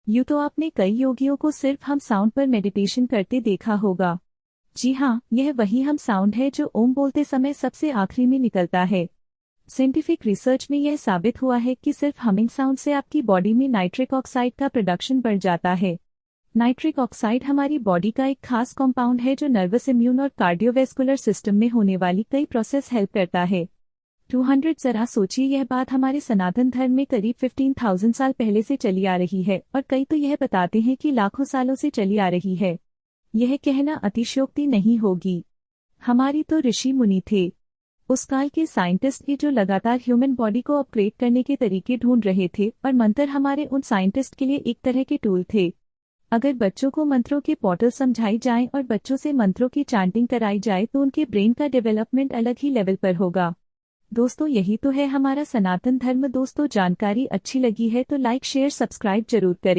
यूँ तो आपने कई योगियों को सिर्फ हम साउंड पर मेडिटेशन करते देखा होगा। जी हाँ, यह वही हम साउंड है जो ओम बोलते समय सबसे आखिरी में निकलता है। साइंटिफिक रिसर्च में यह साबित हुआ है कि सिर्फ हमिंग साउंड से आपकी बॉडी में नाइट्रिक ऑक्साइड का प्रोडक्शन बढ़ जाता है। नाइट्रिक ऑक्साइड हमारी बॉडी का एक खास कंपाउंड है जो नर्वस, इम्यून और कार्डियोवैस्कुलर सिस्टम में होने वाली कई प्रोसेस हेल्प करता है। 200 जरा सोचिए, यह बात हमारे सनातन धर्म में करीब 15,000 साल पहले से चली आ रही है और कई तो यह बताते हैं कि लाखों सालों से चली आ रही है। यह कहना अतिशयोक्ति नहीं होगी। हमारी तो ऋषि मुनि थे, उस काल के साइंटिस्ट भी, जो लगातार ह्यूमन बॉडी को अपग्रेड करने के तरीके ढूंढ रहे थे, और मंत्र हमारे उन साइंटिस्ट के लिए एक तरह के टूल थे। अगर बच्चों को मंत्रों के पोर्टल समझाई जाएं और बच्चों से मंत्रों की चैंटिंग कराई जाए तो उनके ब्रेन का डेवलपमेंट अलग ही लेवल पर होगा। दोस्तों, यही तो है हमारा सनातन धर्म। दोस्तों, जानकारी अच्छी लगी है तो लाइक, शेयर, सब्सक्राइब जरूर करें।